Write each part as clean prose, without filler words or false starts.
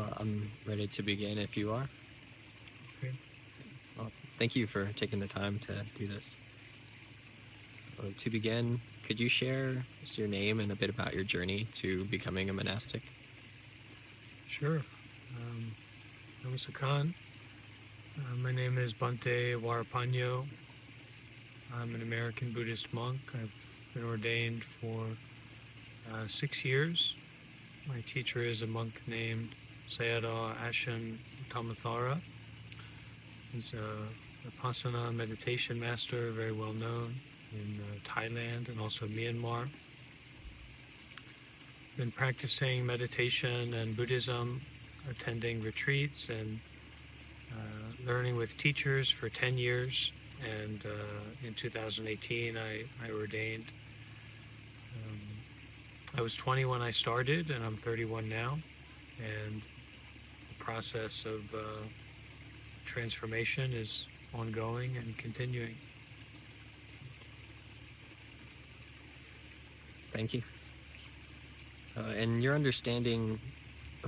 Well, I'm ready to begin if you are. Okay. Well, thank you for taking the time to do this. To begin, could you share just your name and a bit about your journey to becoming a monastic? Sure. Namaskar. My name is Bhante Varrapanyo. I'm an American Buddhist monk. I've been ordained for 6 years. My teacher is a monk named Sayadaw Ashen Tamathara. He's a Vipassana meditation master, very well known in Thailand and also Myanmar. Been practicing meditation and Buddhism, attending retreats and learning with teachers for 10 years. And in 2018, I ordained. I was 20 when I started, and I'm 31 now. And the process of transformation is ongoing and continuing. Thank you. So, in your understanding,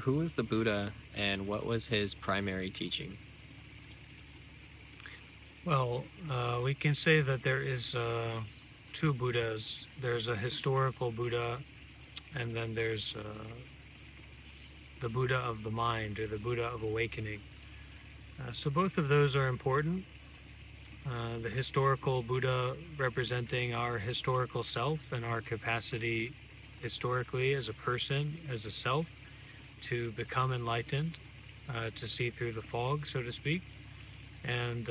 who was the Buddha and what was his primary teaching? Well, we can say that there is two Buddhas. There's a historical Buddha, and then there's the Buddha of the mind, or the Buddha of awakening. So both of those are important. The historical Buddha representing our historical self and our capacity historically as a person, as a self, to become enlightened, to see through the fog, so to speak. And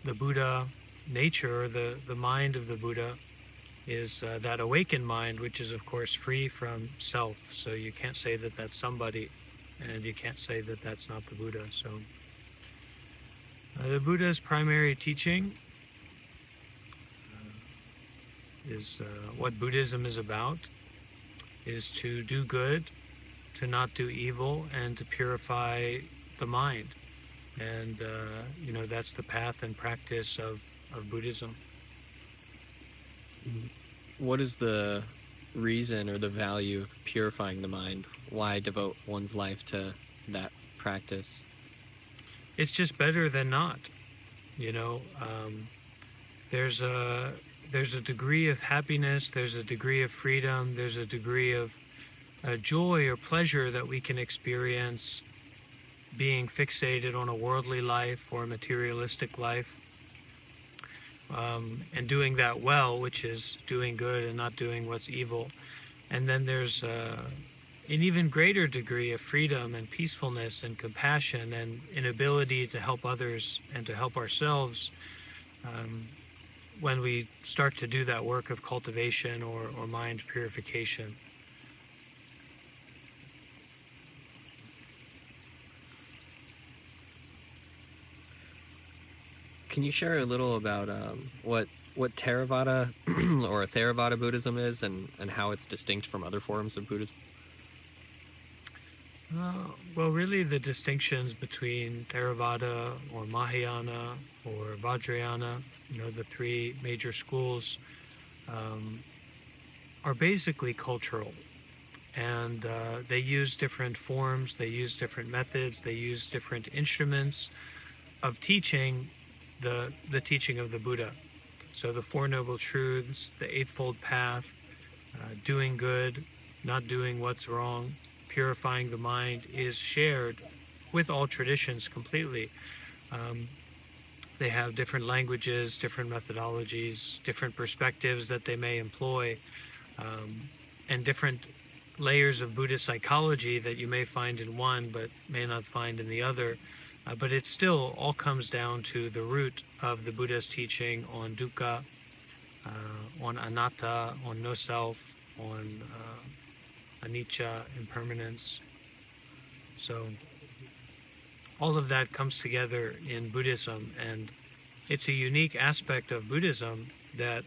the Buddha nature, the mind of the Buddha, is that awakened mind, which is of course free from self. So you can't say that that's somebody, and you can't say that that's not the Buddha. So the Buddha's primary teaching is what Buddhism is about, is to do good, to not do evil, and to purify the mind. And that's the path and practice of Buddhism. What is the reason or the value of purifying the mind? Why devote one's life to that practice? It's just better than not. There's a degree of happiness, there's a degree of freedom, there's a degree of joy or pleasure that we can experience being fixated on a worldly life or a materialistic life, and doing that well, which is doing good and not doing what's evil. And then there's an even greater degree of freedom and peacefulness and compassion and an ability to help others and to help ourselves when we start to do that work of cultivation or mind purification. Can you share a little about what Theravada or Theravada Buddhism is and how it's distinct from other forms of Buddhism? Well, really the distinctions between Theravada or Mahayana or Vajrayana, the three major schools, are basically cultural. And they use different forms, they use different methods, they use different instruments of teaching the teaching of the Buddha. So the Four Noble Truths, the Eightfold Path, doing good, not doing what's wrong, purifying the mind is shared with all traditions completely. They have different languages, different methodologies, different perspectives that they may employ, and different layers of Buddhist psychology that you may find in one but may not find in the other. But it still all comes down to the root of the Buddha's teaching on dukkha, on anatta, on no self, on anicca, impermanence. So all of that comes together in Buddhism, and it's a unique aspect of Buddhism that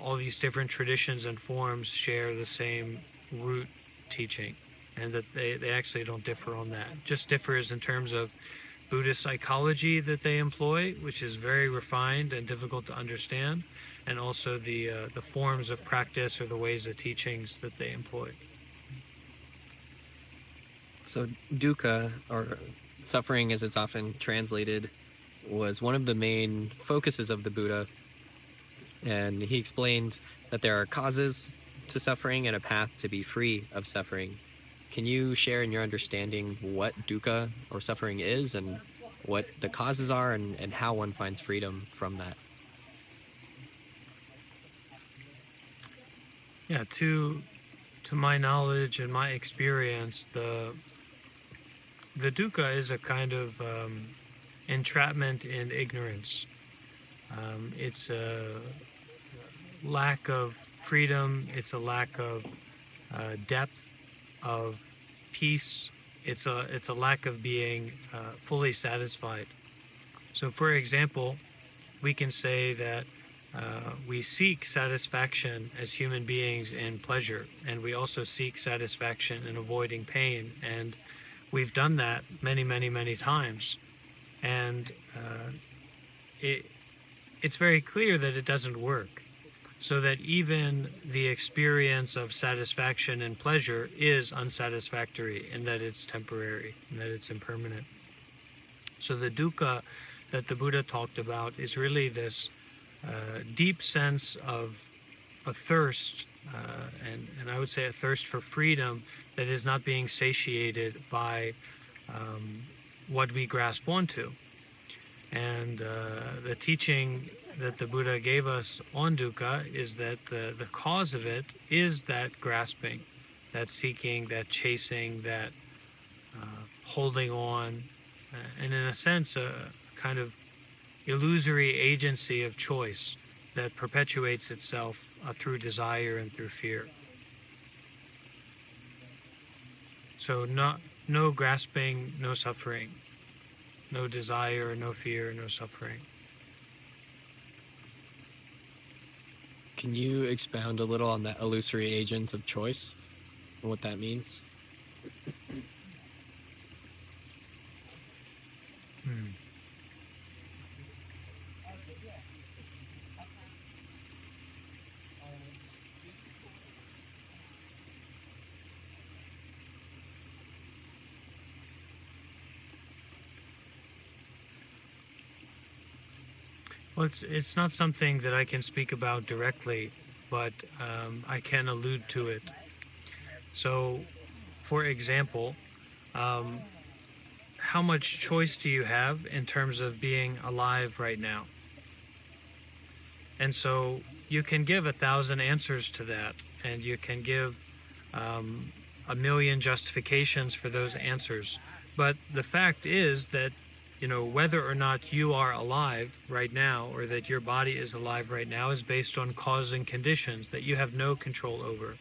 all these different traditions and forms share the same root teaching, and that they actually don't differ on that. Just differs in terms of Buddhist psychology that they employ, which is very refined and difficult to understand, and also the forms of practice or the ways of teachings that they employ. So dukkha, or suffering as it's often translated, was one of the main focuses of the Buddha. And he explained that there are causes to suffering and a path to be free of suffering. Can you share in your understanding what dukkha or suffering is, and what the causes are, and how one finds freedom from that? Yeah, to my knowledge and my experience, the dukkha is a kind of entrapment in ignorance. It's a lack of freedom. It's a lack of depth of peace. It's a lack of being fully satisfied. So, for example, we can say that we seek satisfaction as human beings in pleasure, and we also seek satisfaction in avoiding pain. And we've done that many, many, many times. And it's very clear that it doesn't work. So that even the experience of satisfaction and pleasure is unsatisfactory, in that it's temporary, and that it's impermanent. So the dukkha that the Buddha talked about is really this deep sense of a thirst, and I would say a thirst for freedom that is not being satiated by what we grasp onto. And the teaching that the Buddha gave us on dukkha is that the cause of it is that grasping, that seeking, that chasing, that holding on, and in a sense, a kind of illusory agency of choice that perpetuates itself through desire and through fear. So no grasping, no suffering. No desire, no fear, no suffering. Can you expound a little on that illusory agent of choice and what that means? Well, it's not something that I can speak about directly, but I can allude to it. So, for example, how much choice do you have in terms of being alive right now? And so you can give 1,000 answers to that, and you can give 1,000,000 justifications for those answers. But the fact is that, whether or not you are alive right now, or that your body is alive right now, is based on cause and conditions that you have no control over.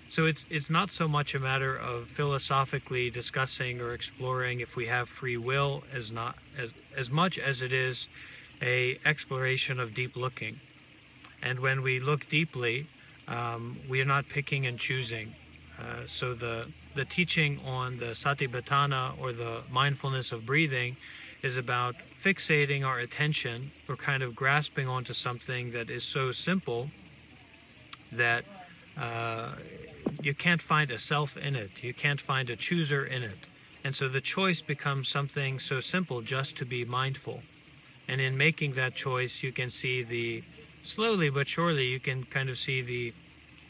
So it's not so much a matter of philosophically discussing or exploring if we have free will, as much as it is a exploration of deep looking. And when we look deeply, we are not picking and choosing. So the teaching on the satipatthana, or the mindfulness of breathing, is about fixating our attention, or kind of grasping onto something that is so simple that you can't find a self in it. You can't find a chooser in it. And so the choice becomes something so simple, just to be mindful. And in making that choice, you can see slowly but surely, you can kind of see the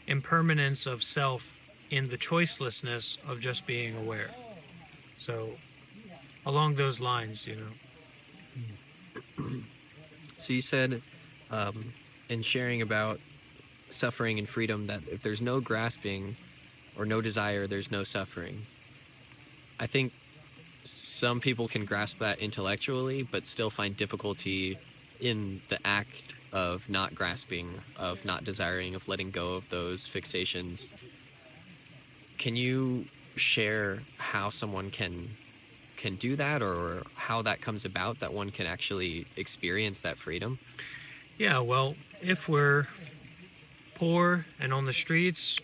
impermanence of self in the choicelessness of just being aware. So along those lines, So you said, in sharing about suffering and freedom, that if there's no grasping or no desire, there's no suffering. I think some people can grasp that intellectually, but still find difficulty in the act of not grasping, of not desiring, of letting go of those fixations. Can you share how someone can do that, or how that comes about, that one can actually experience that freedom? Yeah, well, if we're poor and on the streets,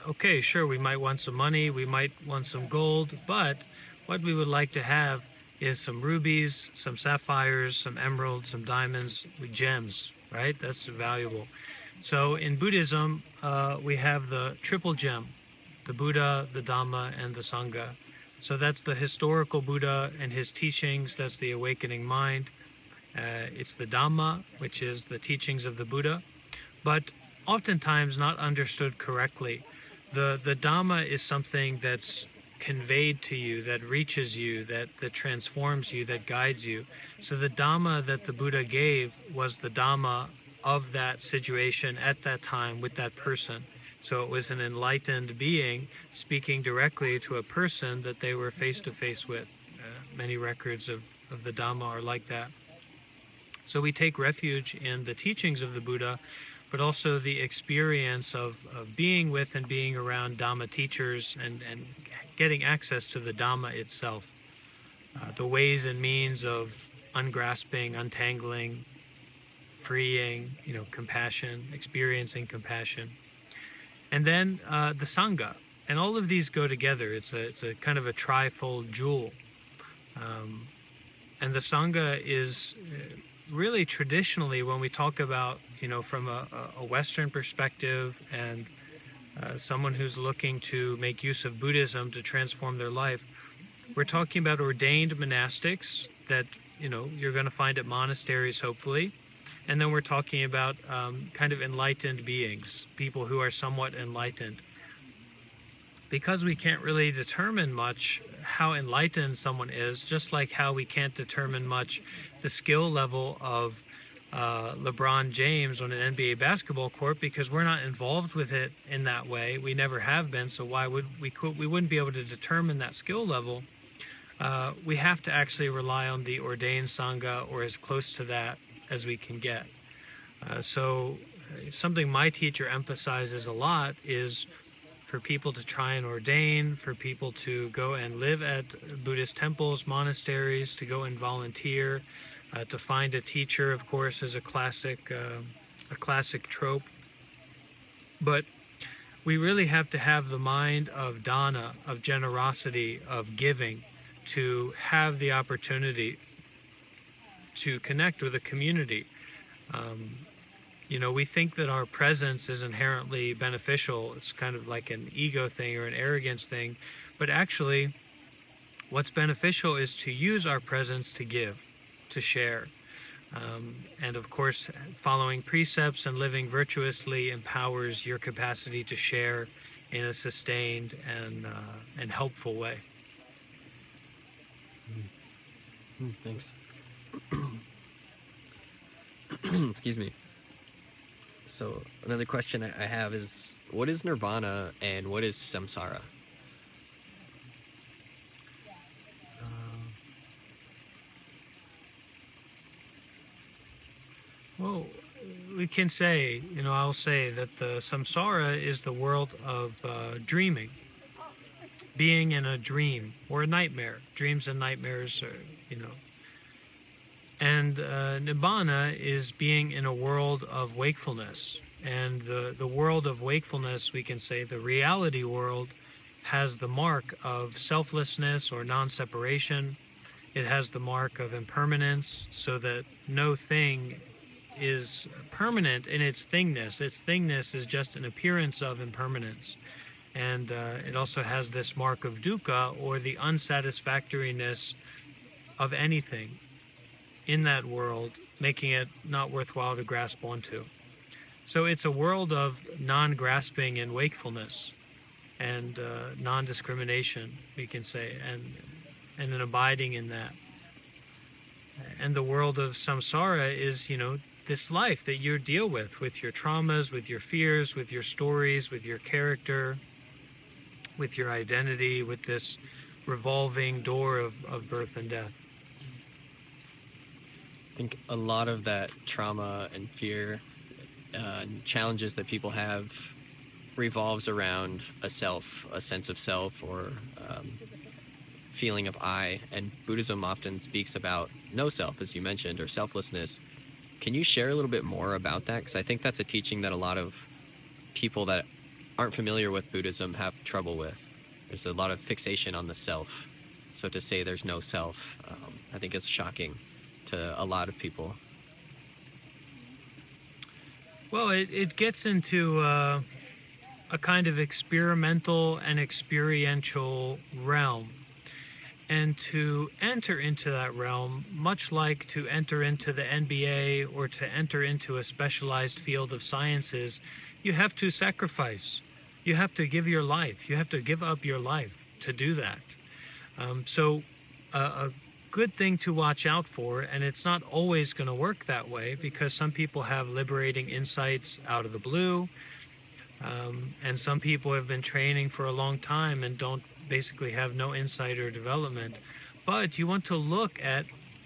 okay, sure, we might want some money, we might want some gold, but what we would like to have is some rubies, some sapphires, some emeralds, some diamonds, gems, right? That's valuable. So in Buddhism, we have the triple gem, the Buddha, the Dhamma, and the Sangha. So that's the historical Buddha and his teachings. That's the awakening mind. It's the Dhamma, which is the teachings of the Buddha, but oftentimes not understood correctly. The Dhamma is something that's conveyed to you, that reaches you, that transforms you, that guides you. So the Dhamma that the Buddha gave was the Dhamma of that situation at that time with that person. So it was an enlightened being speaking directly to a person that they were face to face with. Many records of the Dhamma are like that. So we take refuge in the teachings of the Buddha, but also the experience of being with and being around Dhamma teachers and getting access to the Dhamma itself. The ways and means of ungrasping, untangling, freeing, compassion, experiencing compassion. And then the Sangha. And all of these go together. It's a kind of a trifold jewel. And the Sangha is really traditionally, when we talk about, from a Western perspective and someone who's looking to make use of Buddhism to transform their life, we're talking about ordained monastics that, you're going to find at monasteries, hopefully. And then we're talking about kind of enlightened beings, people who are somewhat enlightened. Because we can't really determine much how enlightened someone is, just like how we can't determine much the skill level of LeBron James on an NBA basketball court, because we're not involved with it in that way. We never have been, so why would we wouldn't be able to determine that skill level. We have to actually rely on the ordained Sangha, or as close to that as we can get. So something my teacher emphasizes a lot is for people to try and ordain, for people to go and live at Buddhist temples, monasteries, to go and volunteer, to find a teacher, of course, is a classic trope. But we really have to have the mind of dana, of generosity, of giving, to have the opportunity to connect with a community. We think that our presence is inherently beneficial. It's kind of like an ego thing or an arrogance thing. But actually, what's beneficial is to use our presence to give, to share. And of course, following precepts and living virtuously empowers your capacity to share in a sustained and helpful way. Thanks. Excuse me. So another question I have is, what is nirvana and what is samsara? Well, we can say, I'll say that the samsara is the world of dreaming, being in a dream or a nightmare. Dreams and nightmares are, And nibbana is being in a world of wakefulness. And the world of wakefulness, we can say, the reality world, has the mark of selflessness or non-separation. It has the mark of impermanence, so that no thing is permanent in its thingness. Its thingness is just an appearance of impermanence. And it also has this mark of dukkha, or the unsatisfactoriness of anything in that world, making it not worthwhile to grasp onto. So it's a world of non-grasping and wakefulness, and non-discrimination, we can say, and an abiding in that. And the world of samsara is, this life that you deal with your traumas, with your fears, with your stories, with your character, with your identity, with this revolving door of birth and death. I think a lot of that trauma and fear and challenges that people have revolves around a self, a sense of self, or feeling of I. And Buddhism often speaks about no self, as you mentioned, or selflessness. Can you share a little bit more about that? Because I think that's a teaching that a lot of people that aren't familiar with Buddhism have trouble with. There's a lot of fixation on the self. So to say there's no self, I think it's shocking to a lot of people. Well, it gets into a kind of experimental and experiential realm. And to enter into that realm, much like to enter into the NBA or to enter into a specialized field of sciences, you have to sacrifice. You have to give your life. You have to give up your life to do that. So a good thing to watch out for, and it's not always going to work that way, because some people have liberating insights out of the blue, and some people have been training for a long time and don't basically have no insight or development. But you want to look at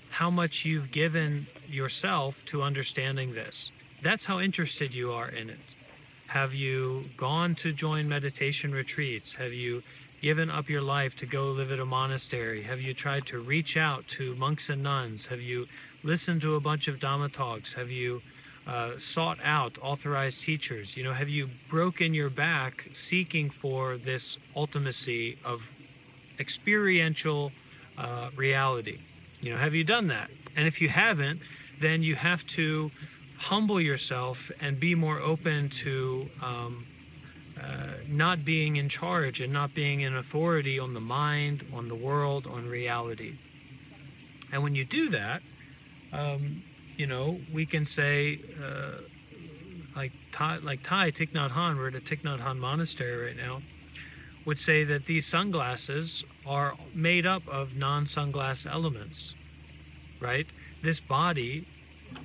how much you've given yourself to understanding this. That's how interested you are in it. Have you gone to join meditation retreats? Have you given up your life to go live at a monastery? Have you tried to reach out to monks and nuns? Have you listened to a bunch of Dhamma talks? Have you sought out authorized teachers? You know, have you broken your back seeking for this ultimacy of experiential reality? You know, have you done that? And if you haven't, then you have to humble yourself and be more open to not being in charge and not being in authority on the mind, on the world, on reality. And when you do that, you know, we can say, like Thich Nhat Hanh, we're at a Thich Nhat Hanh monastery right now, would say that these sunglasses are made up of non-sunglass elements, right? This body,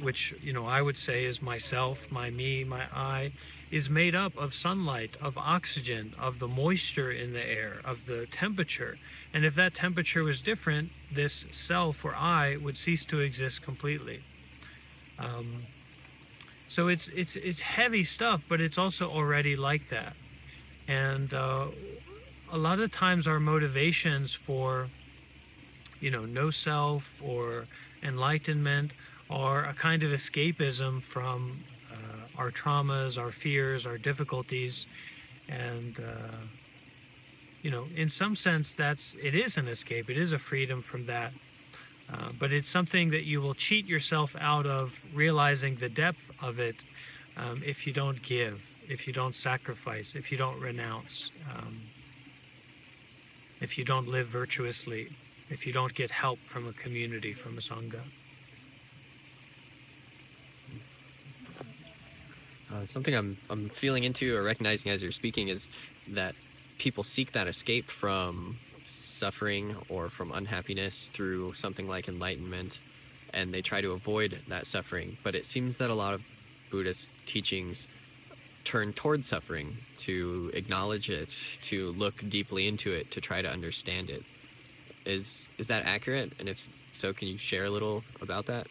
which, you know, I would say is myself, my me, my I, is made up of sunlight, of oxygen, of the moisture in the air, of the temperature. And if that temperature was different, this self or I would cease to exist completely. So it's heavy stuff, but it's also already like that. And a lot of times our motivations for, you know, no self or enlightenment are a kind of escapism from our traumas, our fears, our difficulties. And, you know, in some sense, it is an escape. It is a freedom from that. But it's something that you will cheat yourself out of realizing the depth of it if you don't give, if you don't sacrifice, if you don't renounce, if you don't live virtuously, if you don't get help from a community, from a Sangha. Something I'm feeling into or recognizing as you're speaking is that people seek that escape from suffering or from unhappiness through something like enlightenment, and they try to avoid that suffering. But it seems that a lot of Buddhist teachings turn towards suffering, to acknowledge it, to look deeply into it, to try to understand it. Is that accurate? And if so, can you share a little about that?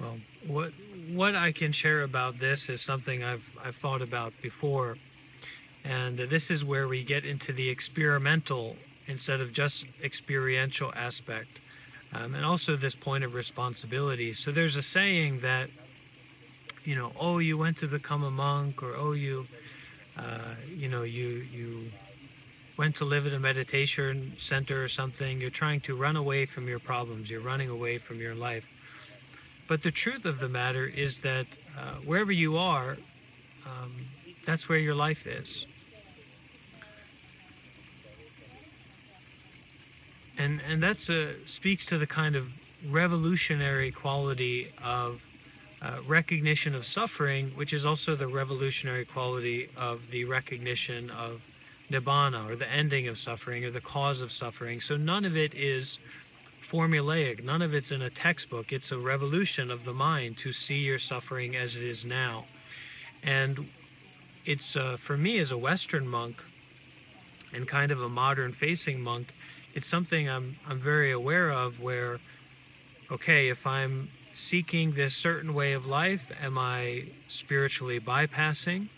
Well, what I can share about this is something I've thought about before, and this is where we get into the experimental instead of just experiential aspect, and also this point of responsibility. So there's a saying that, you know, oh, you went to become a monk, or oh, you know, you went to live at a meditation center or something. You're trying to run away from your problems. You're running away from your life. But the truth of the matter is that wherever you are, that's where your life is. And that's speaks to the kind of revolutionary quality of recognition of suffering, which is also the revolutionary quality of the recognition of nibbana, or the ending of suffering, or the cause of suffering. So none of it is formulaic. None of it's in a textbook. It's a revolution of the mind to see your suffering as it is now. And it's, for me as a Western monk and kind of a modern-facing monk, it's something I'm very aware of, where, okay, if I'm seeking this certain way of life, am I spiritually bypassing?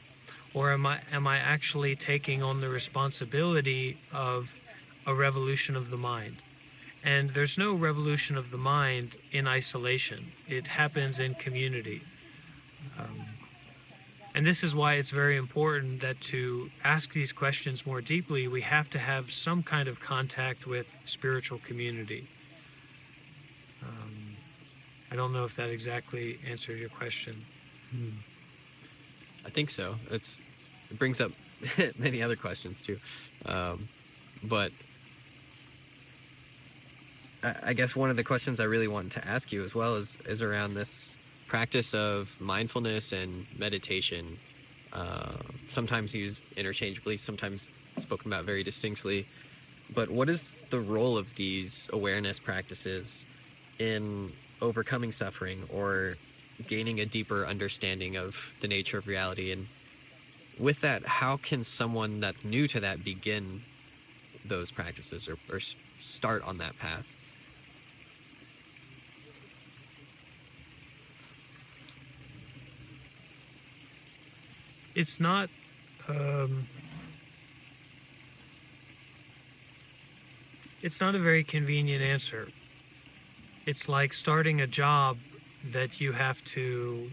Or am I actually taking on the responsibility of a revolution of the mind? And there's no revolution of the mind in isolation. It happens in community. And this is why it's very important that to ask these questions more deeply, we have to have some kind of contact with spiritual community. I don't know if that exactly answered your question. I think so. It brings up many other questions too. But I guess one of the questions I really want to ask you as well is around this practice of mindfulness and meditation, sometimes used interchangeably, sometimes spoken about very distinctly. But what is the role of these awareness practices in overcoming suffering or gaining a deeper understanding of the nature of reality? And with that, how can someone that's new to that begin those practices or start on that path? It's not it's not a very convenient answer. It's like starting a job that you have to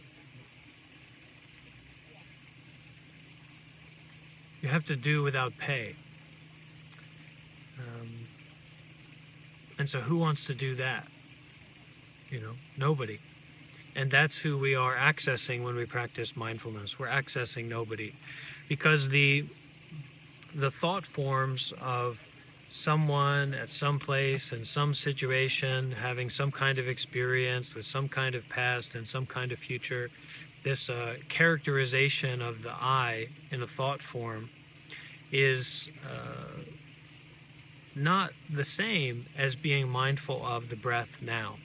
do without pay. And so who wants to do that? Nobody. And that's who we are accessing when we practice mindfulness. We're accessing nobody, because the thought forms of someone at some place in some situation having some kind of experience with some kind of past and some kind of future, this characterization of the I in a thought form is not the same as being mindful of the breath now.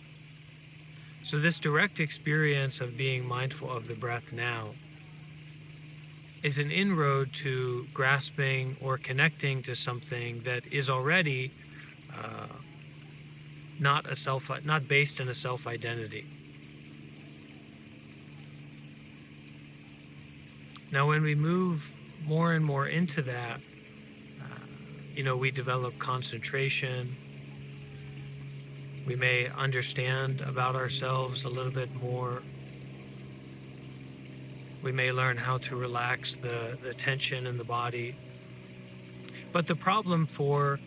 So this direct experience of being mindful of the breath now is an inroad to grasping or connecting to something that is already not based in a self-identity. Now, when we move more and more into that, we develop concentration. We may understand about ourselves a little bit more. We may learn how to relax the tension in the body. But the problem for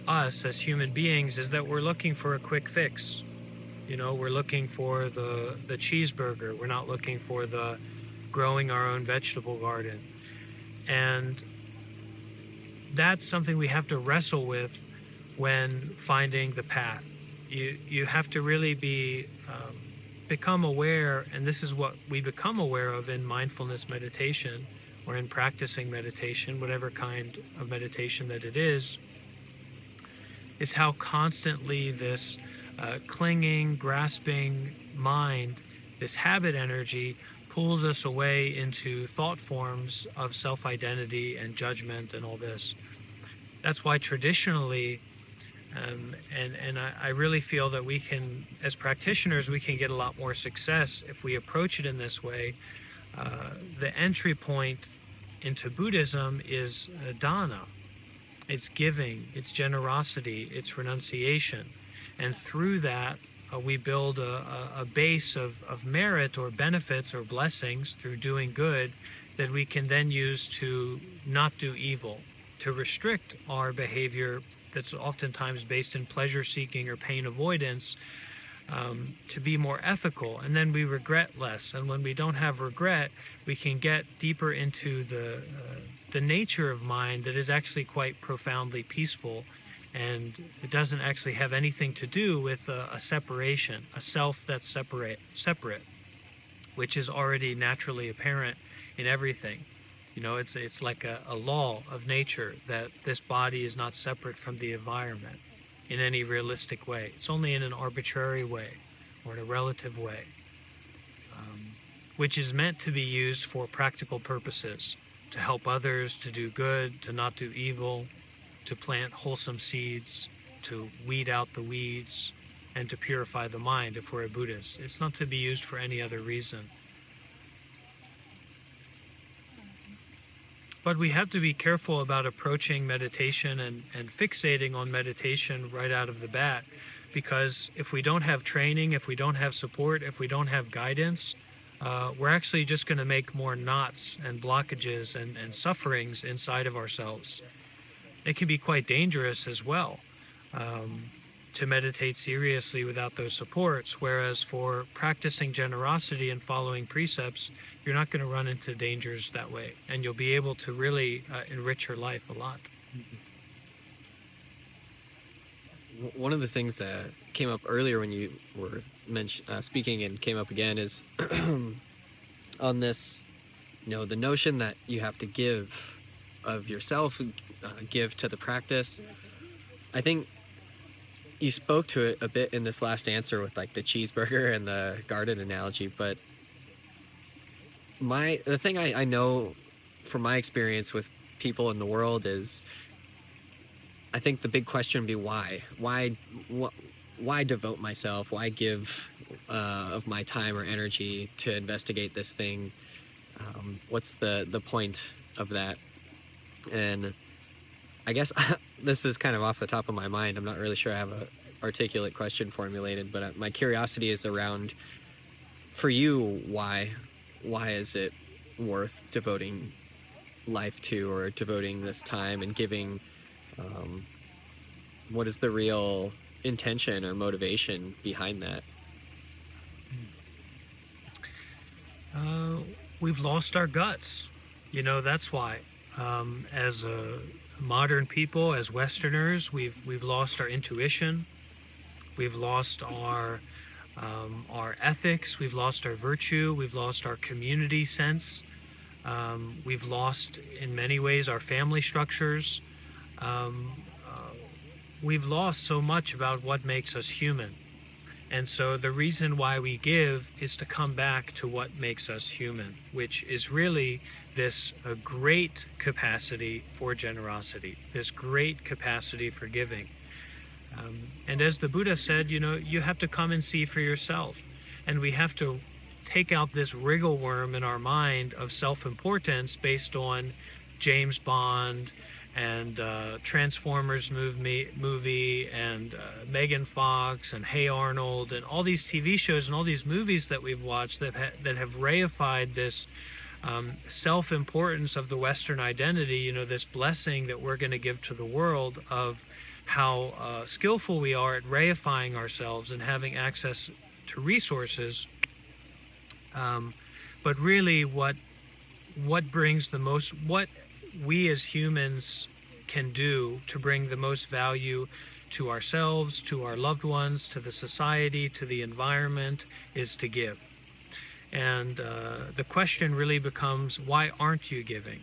us as human beings is that we're looking for a quick fix. We're looking for the cheeseburger. We're not looking for the growing our own vegetable garden. And that's something we have to wrestle with when finding the path. You have to really become aware, and this is what we become aware of in mindfulness meditation or in practicing meditation, whatever kind of meditation that it is how constantly this clinging, grasping mind, this habit energy, pulls us away into thought forms of self-identity and judgment and all this. That's why traditionally, and I really feel that we can, as practitioners, we can get a lot more success if we approach it in this way. The entry point into Buddhism is dana. It's giving, it's generosity, it's renunciation. And through that, we build a base of merit or benefits or blessings through doing good that we can then use to not do evil, to restrict our behavior that's oftentimes based in pleasure seeking or pain avoidance, to be more ethical, and then we regret less. And when we don't have regret, we can get deeper into the nature of mind that is actually quite profoundly peaceful, and it doesn't actually have anything to do with a separation, a self that's separate, which is already naturally apparent in everything. It's like a law of nature that this body is not separate from the environment in any realistic way. It's only in an arbitrary way or in a relative way, which is meant to be used for practical purposes, to help others, to do good, to not do evil, to plant wholesome seeds, to weed out the weeds, and to purify the mind if we're a Buddhist. It's not to be used for any other reason. But we have to be careful about approaching meditation and fixating on meditation right out of the bat, because if we don't have training, if we don't have support, if we don't have guidance, we're actually just going to make more knots and blockages and sufferings inside of ourselves. It can be quite dangerous as well to meditate seriously without those supports, whereas for practicing generosity and following precepts, you're not going to run into dangers that way, and you'll be able to really enrich your life a lot. one of the things that came up earlier when you were speaking and came up again is on this, the notion that you have to give of yourself, give to the practice. I think you spoke to it a bit in this last answer with like the cheeseburger and the garden analogy, but the thing I know from my experience with people in the world is, I think the big question would be why? Why devote myself? Why give of my time or energy to investigate this thing? What's the point of that? And I guess this is kind of off the top of my mind. I'm not really sure I have a articulate question formulated, but my curiosity is around, for you, why is it worth devoting life to, or devoting this time and giving? What is the real intention or motivation behind that? We've lost our guts. That's why. As a modern people, as Westerners, we've lost our intuition. We've lost our ethics. We've lost our virtue. We've lost our community sense. We've lost, in many ways, our family structures. We've lost so much about what makes us human. And so the reason why we give is to come back to what makes us human, which is really this great capacity for generosity, this great capacity for giving. And as the Buddha said, you have to come and see for yourself. And we have to take out this wriggle worm in our mind of self-importance based on James Bond and Transformers movie and Megan Fox and Hey Arnold and all these TV shows and all these movies that we've watched that have reified this self-importance of the Western identity, this blessing that we're going to give to the world of how skillful we are at reifying ourselves and having access to resources. But really what brings the most, what we as humans can do to bring the most value to ourselves, to our loved ones, to the society, to the environment, is to give. And the question really becomes, why aren't you giving?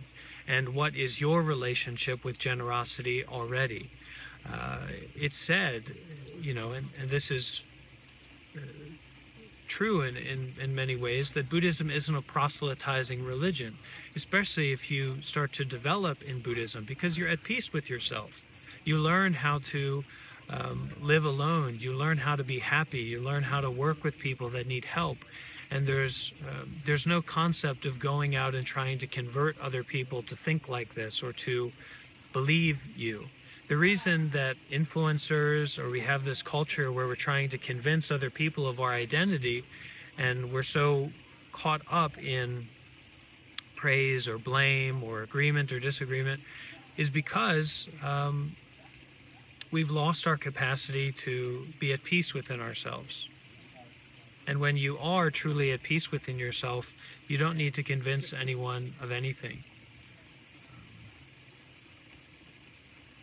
And what is your relationship with generosity already? It's said, and this is true in many ways, that Buddhism isn't a proselytizing religion, especially if you start to develop in Buddhism, because you're at peace with yourself. You learn how to live alone. You learn how to be happy. You learn how to work with people that need help. And there's no concept of going out and trying to convert other people to think like this or to believe you. The reason that influencers, or we have this culture where we're trying to convince other people of our identity, and we're so caught up in praise or blame or agreement or disagreement, is because we've lost our capacity to be at peace within ourselves. And when you are truly at peace within yourself, you don't need to convince anyone of anything.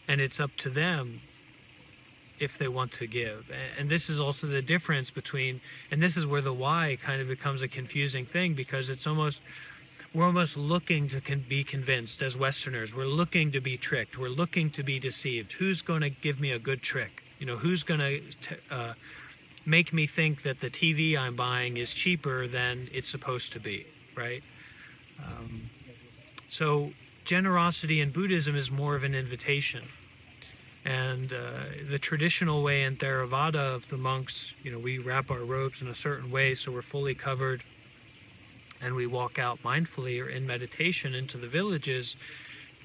And it's up to them if they want to give. And this is also the difference between, and this is where the why kind of becomes a confusing thing, because we're almost looking to be convinced as Westerners. We're looking to be tricked. We're looking to be deceived. Who's going to give me a good trick? Who's going to make me think that the TV I'm buying is cheaper than it's supposed to be, right? So generosity in Buddhism is more of an invitation. And the traditional way in Theravada of the monks, we wrap our robes in a certain way so we're fully covered, and we walk out mindfully or in meditation into the villages,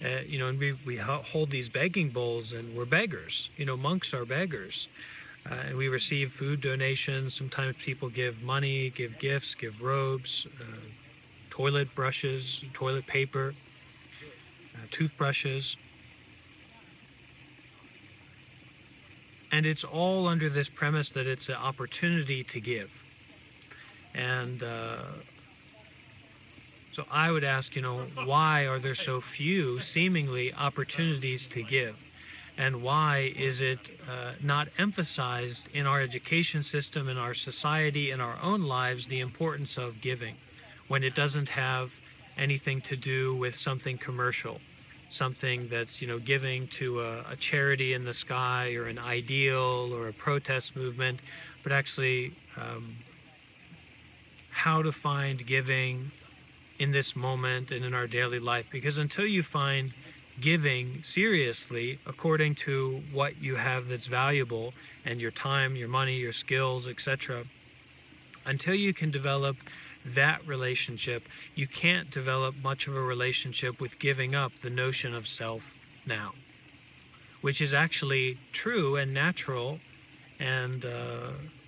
and we hold these begging bowls, and we're beggars. Monks are beggars. And we receive food donations. Sometimes people give money, give gifts, give robes, toilet brushes, toilet paper, toothbrushes. And it's all under this premise that it's an opportunity to give. And so I would ask, why are there so few seemingly opportunities to give? And why is it not emphasized in our education system, in our society, in our own lives, the importance of giving, when it doesn't have anything to do with something commercial, something that's, giving to a charity in the sky or an ideal or a protest movement, but actually how to find giving in this moment and in our daily life. Because until you find giving seriously according to what you have that's valuable, and your time, your money, your skills, etc., until you can develop that relationship, you can't develop much of a relationship with giving up the notion of self now, which is actually true and natural and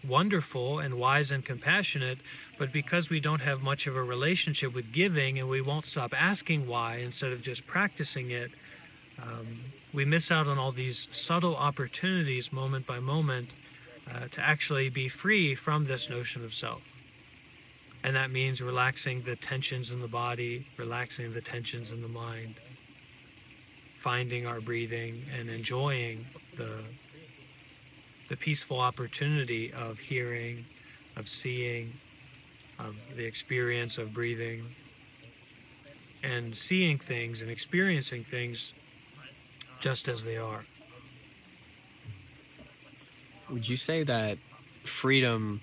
wonderful and wise and compassionate. But because we don't have much of a relationship with giving, and we won't stop asking why instead of just practicing it, we miss out on all these subtle opportunities moment by moment to actually be free from this notion of self. And that means relaxing the tensions in the body, relaxing the tensions in the mind, finding our breathing, and enjoying the peaceful opportunity of hearing, of seeing, of the experience of breathing, and seeing things and experiencing things just as they are. Would you say that freedom,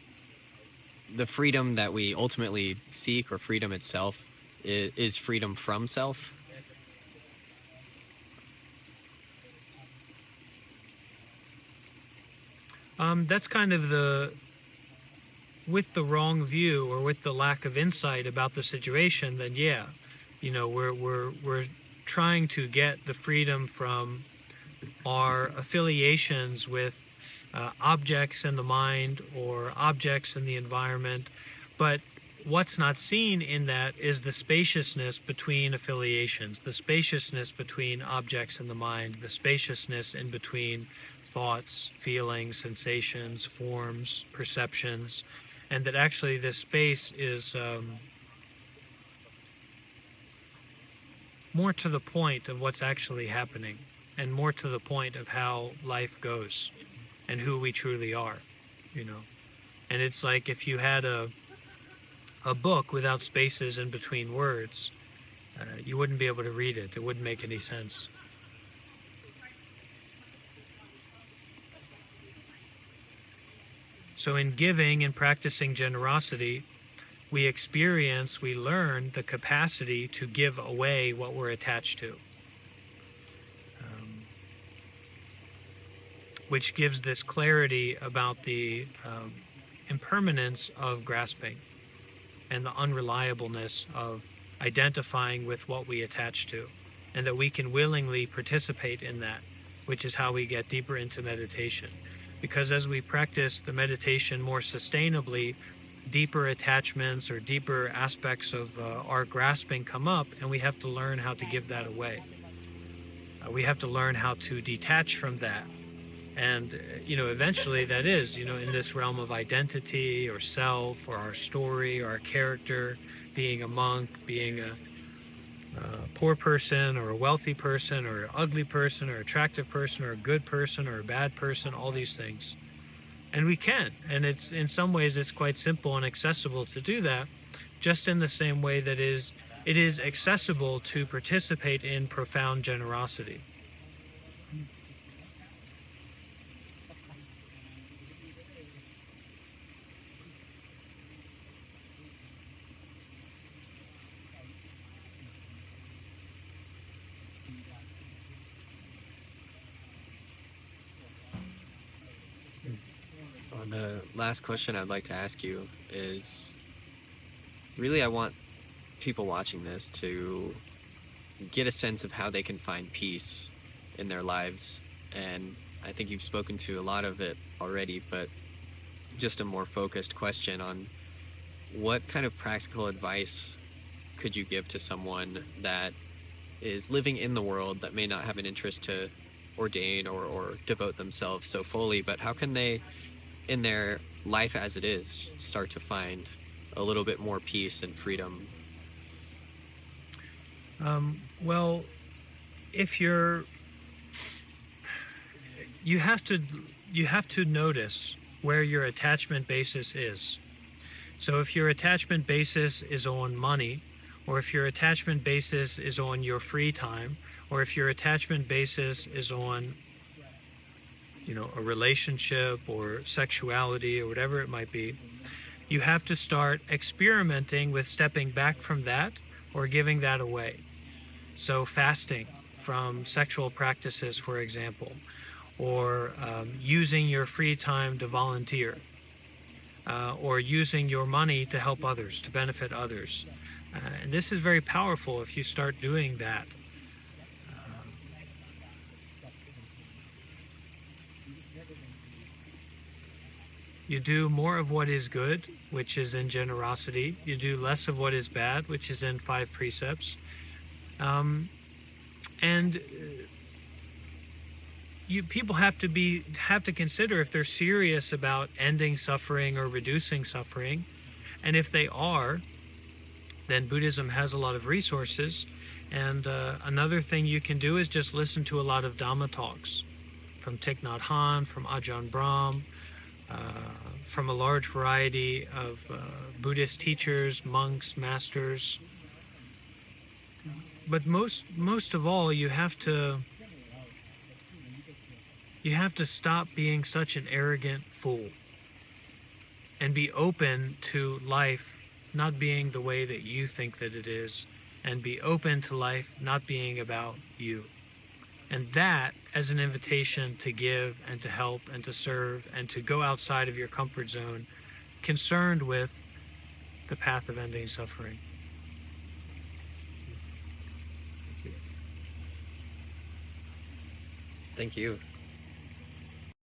the freedom that we ultimately seek, or freedom itself, is freedom from self? That's kind of with the wrong view or with the lack of insight about the situation, then yeah, we're trying to get the freedom from our affiliations with objects in the mind or objects in the environment. But what's not seen in that is the spaciousness between affiliations, the spaciousness between objects in the mind, the spaciousness in between thoughts, feelings, sensations, forms, perceptions, and that actually this space is more to the point of what's actually happening, and more to the point of how life goes and who we truly are, And it's like if you had a book without spaces in between words, you wouldn't be able to read it. It wouldn't make any sense. So in giving and practicing generosity, we learn the capacity to give away what we're attached to, which gives this clarity about the impermanence of grasping and the unreliableness of identifying with what we attach to, and that we can willingly participate in that, which is how we get deeper into meditation. Because as we practice the meditation more sustainably, deeper attachments or deeper aspects of our grasping come up, and we have to learn how to give that away. We have to learn how to detach from that. And, eventually that is, in this realm of identity or self or our story or our character, being a monk, being a poor person or a wealthy person or an ugly person or attractive person or a good person or a bad person, all these things. And we can. And it's, in some ways, it's quite simple and accessible to do that, just in the same way that it is accessible to participate in profound generosity. The last question I'd like to ask you is, really, I want people watching this to get a sense of how they can find peace in their lives. And I think you've spoken to a lot of it already, but just a more focused question on what kind of practical advice could you give to someone that is living in the world that may not have an interest to ordain or devote themselves so fully, but how can they, in their life as it is, start to find a little bit more peace and freedom? Well, if you're you have to notice where your attachment basis is. So if your attachment basis is on money, or if your attachment basis is on your free time, or if your attachment basis is on, a relationship or sexuality or whatever it might be, you have to start experimenting with stepping back from that or giving that away. So fasting from sexual practices, for example, or using your free time to volunteer, or using your money to help others, to benefit others. And this is very powerful if you start doing that. You do more of what is good, which is in generosity. You do less of what is bad, which is in 5 precepts. And people have to consider if they're serious about ending suffering or reducing suffering. And if they are, then Buddhism has a lot of resources. And another thing you can do is just listen to a lot of Dhamma talks from Thich Nhat Hanh, from Ajahn Brahm, from a large variety of Buddhist teachers, monks, masters. But most of all, you have to stop being such an arrogant fool and be open to life not being the way that you think that it is, and be open to life not being about you. And that as an invitation to give and to help and to serve and to go outside of your comfort zone, concerned with the path of ending suffering. Thank you.